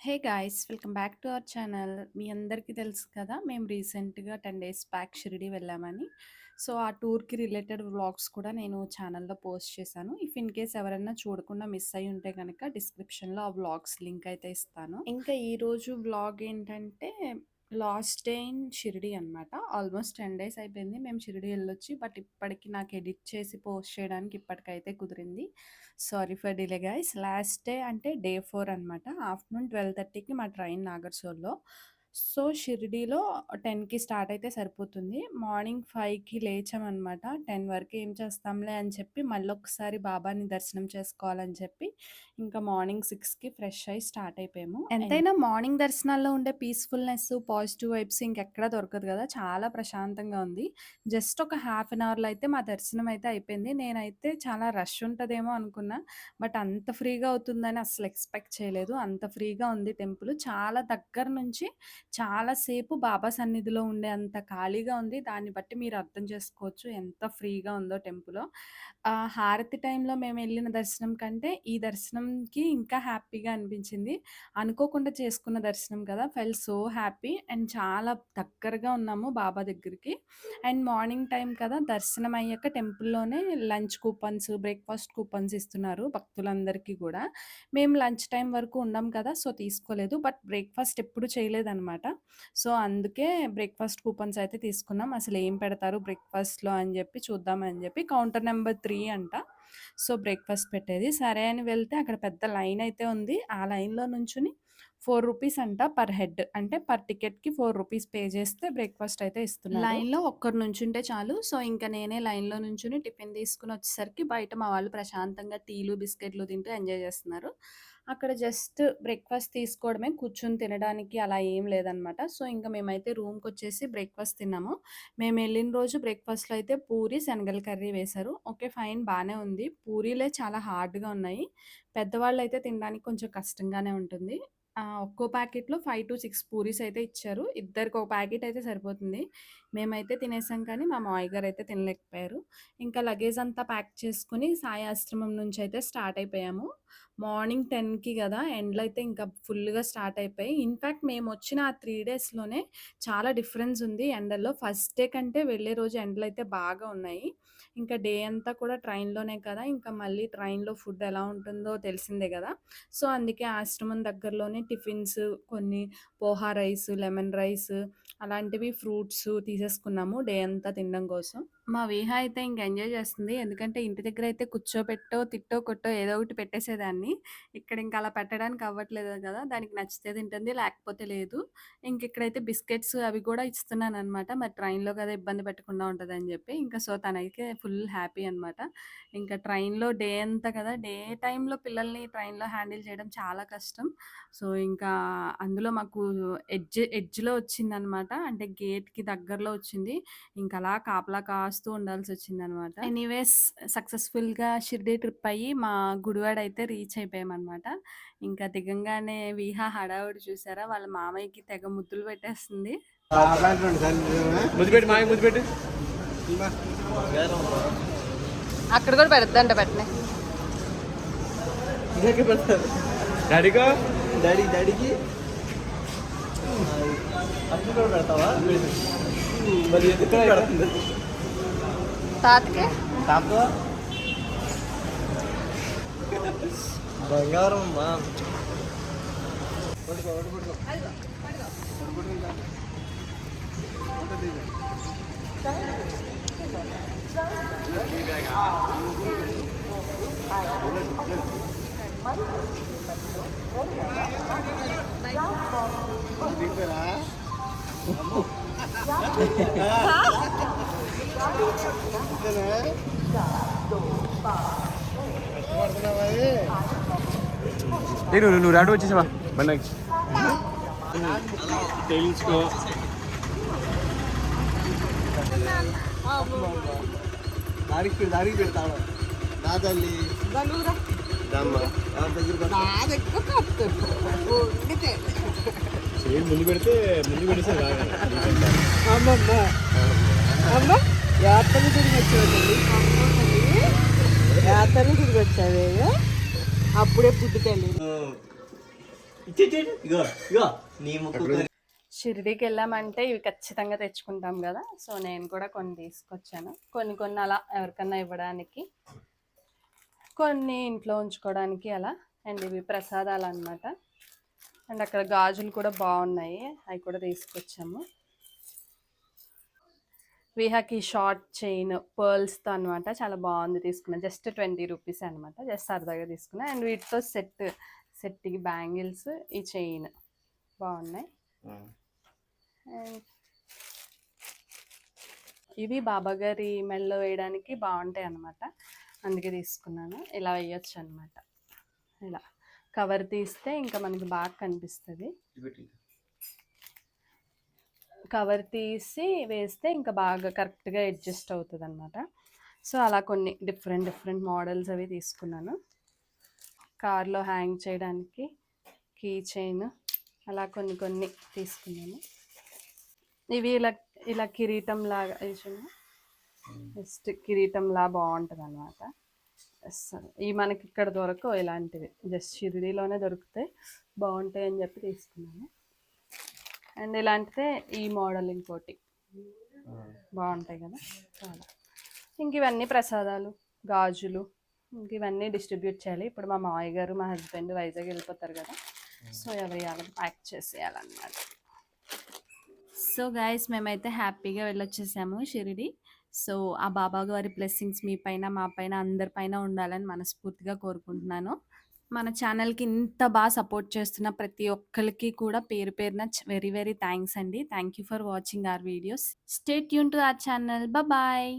Hey guys! Welcome back to our channel. మీ అందరికీ తెలుసు కదా! మేము రీసెంట్‌గా 10 డేస్ బ్యాక్ షిరిడీ వెళ్ళామని. సో, ఆ టూర్‌కి రిలేటెడ్ వ్లాగ్స్ కూడా నేను ఛానల్‌లో పోస్ట్ చేశాను. ఇఫ్ ఇన్ కేస్ ఎవరైనా చూడకుండా మిస్ అయ్యి ఉంటే గనక డిస్క్రిప్షన్‌లో ఆ వ్లాగ్స్ లింక్ అయితే ఇస్తాను. ఇంకా ఈరోజు వ్లాగ్ ఏంటంటే లాస్ట్ డే ఇన్ షిరిడీ అనమాట. ఆల్మోస్ట్ 10 డేస్ అయిపోయింది మేము షిరిడీ ఎళ్ళొచ్చి. బట్ ఇప్పటికి నాకు ఎడిట్ చేసి పోస్ట్ చేయడానికి ఇప్పటికైతే కుదిరింది. Sorry for delay guys. Last day అంటే డే 4 అనమాట. ఆఫ్టర్‌నూన్ 12:30కి మా ట్రైన్ నాగర్సోల్‌లో. సో, షిరిడీలో 10కి స్టార్ట్ అయితే సరిపోతుంది. మార్నింగ్ 5కి లేచామనమాట. 10 వరకు ఏం చేస్తాంలే అని చెప్పి మళ్ళొకసారి బాబాని దర్శనం చేసుకోవాలని చెప్పి ఇంకా మార్నింగ్ 6కి ఫ్రెష్ అయ్యి స్టార్ట్ అయిపోయాము. ఎంతైనా మార్నింగ్ దర్శనాల్లో ఉండే పీస్‌ఫుల్‌నెస్, పాజిటివ్ వైబ్స్ ఇంకెక్కడా దొరకదు కదా! చాలా ప్రశాంతంగా ఉంది. జస్ట్ ఒక హాఫ్ అన్ అవర్‌లో అయితే మా దర్శనం అయితే అయిపోయింది. నేనైతే చాలా రష్ ఉంటదేమో అనుకున్నా. బట్ అంత ఫ్రీగా అవుతుందని అస్సలు ఎక్స్‌పెక్ట్ చేయలేదు. అంత ఫ్రీగా ఉంది టెంపుల్. చాలా దగ్గర నుంచి చాలా సేపు బాబా సన్నిధిలో ఉండే అంత ఖాళీగా ఉంది. దాన్ని బట్టి మీరు అర్థం చేసుకోవచ్చు ఎంత ఫ్రీగా ఉందో టెంపులు. హారతి టైంలో మేమెళ్ళిన దర్శనం కంటే ఈ దర్శనంకి ఇంకా హ్యాపీగా అనిపించింది. అనుకోకుండా చేసుకున్న దర్శనం కదా! ఫెల్ట్ సో హ్యాపీ అండ్ చాలా దగ్గరగా ఉన్నాము బాబా దగ్గరికి. అండ్ మార్నింగ్ టైం కదా! దర్శనం అయ్యాక టెంపుల్‌లోనే లంచ్ కూపన్స్, బ్రేక్‌ఫాస్ట్ కూపన్స్ ఇస్తున్నారు భక్తులందరికీ గూడా. మేము లంచ్ టైం వరకు ఉన్నాం కదా! సో, తీసుకోలేదు. బట్ బ్రేక్‌ఫాస్ట్ ఎప్పుడు చేయలేదనమాట. సో, అందుకే బ్రేక్‌ఫాస్ట్ కూపన్స్ అయితే తీసుకున్నాం. అసలేం పెడతారు బ్రేక్‌ఫాస్ట్‌లో అని జెప్పి చూద్దామని జెప్పి కౌంటర్ నంబర్ 3 అంట. సో, బ్రేక్‌ఫాస్ట్ పెట్టేది. సరే అని వెళ్తే అక్కడ పెద్ద లైన్ అయితే ఉంది. ఆ లైన్‌లో నుంచుని ₹4 అంట పర్ హెడ్. అంటే పర్ టికెట్‌కి ₹4 పే చేస్తే బ్రేక్‌ఫాస్ట్ అయితే ఇస్తున్నారు. లైన్‌లో ఒక్కరు నుంచుంటే చాలు. సో, ఇంక నేనే లైన్‌లో నుంచుని టిఫిన్ తీసుకొనొచ్చేసరికి బయట మా వాళ్ళు ప్రశాంతంగా టీలు, బిస్కెట్‌లు తింటూ ఎంజాయ్ చేస్తున్నారు. అక్కడ జస్ట్ బ్రేక్‌ఫాస్ట్ తీసుకోవడమే. కూర్చొని తినడానికి అలా ఏం లేదనమాట. సో, ఇంక మేమైతే రూమ్‌కొచ్చేసి బ్రేక్‌ఫాస్ట్ తిన్నాము. మేమెళ్ళిన రోజు బ్రేక్‌ఫాస్ట్‌లో అయితే పూరి, శనగల కర్రీ వేశారు. ఓకే. ఫైన్ బానే ఉంది. పూరీలే చాలా హార్డ్‌గా ఉన్నాయి. పెద్దవాళ్ళైతే తినడానికి కొంచెం కష్టంగానే ఉంటుంది. ఒక్కో ప్యాకెట్‌లో 5-6 పూరీస్ అయితే ఇచ్చారు. ఇద్దరికి ఒక ప్యాకెట్ అయితే సరిపోతుంది. మేమైతే తినేసాం కానీ మా మావయ్య గారైతే తినలేకపోయారు. ఇంకా లగేజ్ అంతా ప్యాక్ చేసుకొని సాయి ఆశ్రమం నుంచయితే స్టార్ట్ అయిపోయాము. మార్నింగ్ 10కి గదా! ఎండలైతే ఇంకా ఫుల్‌గా స్టార్ట్ అయిపోయాయి. ఇన్‌ఫాక్ట్ మేమొచ్చిన ఆ 3 డేస్‌లోనే చాలా డిఫరెన్స్ ఉంది ఎండల్లో. ఫస్ట్ డే కంటే వెళ్ళే రోజు ఎండలైతే బాగా ఉన్నాయి. ఇంకా డే అంతా కూడా ట్రైన్‌లోనే కదా! ఇంకా మళ్ళీ ట్రైన్‌లో ఫుడ్ ఎలా ఉంటుందో తెలిసిందే గదా! సో, అందుకే ఆశ్రమం దగ్గరలోనే టిఫిన్స్ కొన్ని పోహా రైస్, లెమన్ రైస్ అలాంటివి ఫ్రూట్స్ తీసేసుకున్నాము డే అంతా తినడం కోసం. మా విహ అయితే ఇంక ఎంజాయ్ చేస్తుంది. ఎందుకంటే ఇంటి దగ్గరైతే కూర్చోబెట్టో, తిట్టో, కొట్టో ఏదో ఒకటి పెట్టేసేదాన్ని. ఇక్కడ ఇంక అలా పెట్టడానికి అవ్వట్లేదు గదా! దానికి నచ్చితే తింటుంది, లేకపోతే లేదు. ఇంకిక్కడైతే బిస్కెట్స్ అవి గూడా ఇస్తున్నాననమాట. మరి ట్రైన్‌లో గదా! ఇబ్బంది పెట్టకుండా ఉంటదని జెప్పి. ఇంకా సో, తనైతే ఫుల్ హ్యాపీ అనమాట. ఇంకా ట్రైన్‌లో డే అంతా కదా! డే టైమ్‌లో పిల్లల్ని ట్రైన్‌లో హ్యాండిల్ చేయడం చాలా కష్టం. సో, ఇంకా అందులో మాకు ఎడ్జ్‌లో వచ్చిందనమాట. అంటే గేట్‌కి దగ్గరలో వచ్చింది. ఇంకలా కాపలా కాస్తూ ఉండాల్సొచ్చిందనమాట. ఎనీవేస్ సక్సెస్‌ఫుల్‌గా షిరిడీ ట్రిప్ అయ్యి మా గుడివాడ అయితే రీచ్ అయిపోయామనమాట. ఇంకా దిగంగానే విహ హడావుడి చూసారా? వాళ్ళ మామయ్యకి తెగ ముద్దులు పెట్టేస్తుంది. ముద్దు పెట్టి మాయ ముద్దు పెట్టి అక్కడ కూడా పెడద్దంట పెట్టనే. డాడీగా డాడీకి అప్పుడు కూడా పెడతావా మరి ఎందుకు పెడుతుంది తాతకి తాత బంగారం అమ్మా నువ్వు రాడు వచ్చేసావా బండి తెలుసుకో దారికి పెడతాడు నా తల్లి చేయి ముందు పెడితే ముందు పెడితే అమ్మమ్మ అమ్మ యాత్రలు తిరిగి వచ్చాడండి యాత్రలు తిరిగి వచ్చావే అప్పుడే పుట్టుకెళ్ళి ఇగో ఇగో నీ ముక్కు షిరిడీకి వెళ్ళామంటే ఇవి ఖచ్చితంగా తెచ్చుకుంటాం కదా. సో నేను కూడా కొన్ని తీసుకొచ్చాను. కొన్ని కొన్ని అలా ఎవరికన్నా ఇవ్వడానికి, కొన్ని ఇంట్లో ఉంచుకోవడానికి అలా. అండ్ ఇవి ప్రసాదాలు అన్నమాట. అండ్ అక్కడ గాజులు కూడా బాగున్నాయి, అవి కూడా తీసుకొచ్చాము. విహాకి షార్ట్ చైన్ పర్ల్స్తో అనమాట, చాలా బాగుంది. తీసుకున్నాను జస్ట్ 20 రూపీస్ అనమాట, జస్ట్ సరదాగా తీసుకున్నా. అండ్ వీటితో సెట్కి బ్యాంగిల్స్, ఈ చైన్ బాగున్నాయి. అండ్ ఇవి బాబా గారి మెడలో వేయడానికి బాగుంటాయి అన్నమాట, అందుకే తీసుకున్నాను. ఇలా వేయచ్చు అనమాట. ఇలా కవర్ తీస్తే ఇంకా మనకి బాగా కనిపిస్తుంది. కవర్ తీసి వేస్తే ఇంకా బాగా కరెక్ట్గా అడ్జస్ట్ అవుతుంది అనమాట. సో అలా కొన్ని డిఫరెంట్ మోడల్స్ అవి తీసుకున్నాను. కార్లో హ్యాంగ్ చేయడానికి కీ చైన్, అలా కొన్ని తీసుకున్నాను. ఇవి ఇలా కిరీటం లాగా జస్ట్ కిరీటంలా బాగుంటుంది అనమాట. ఇవి మనకి ఇక్కడ దొరకవు ఇలాంటివి, జస్ట్ షిరిడీలోనే దొరుకుతాయి, బాగుంటాయి అని చెప్పి తీసుకున్నాను. అండ్ ఇలాంటిదే ఈ మోడల్ ఇంకోటి బాగుంటాయి కదా చాలా. ఇంక ఇవన్నీ ప్రసాదాలు, గాజులు, ఇంక ఇవన్నీ డిస్ట్రిబ్యూట్ చేయాలి. ఇప్పుడు మా మామయ్య గారు మా హస్బెండ్ వైజాగ్ వెళ్ళిపోతారు కదా, సో ఎవరి ప్యాక్ చేసేయాలన్నమాట. సో గైస్ మేమైతే హ్యాపీగా వెళ్ళొచ్చేసాము షిరిడి. సో ఆ బాబా గారి బ్లెస్సింగ్స్ మీ పైన, మా పైన, అందరిపైన ఉండాలని మనస్ఫూర్తిగా కోరుకుంటున్నాను. మన ఛానల్కి ఇంత బాగా సపోర్ట్ చేస్తున్న ప్రతి ఒక్కరికి కూడా పేరు పేరున వెరీ థ్యాంక్స్ అండి. Thank you for watching our videos. Stay tune to our channel. Bye.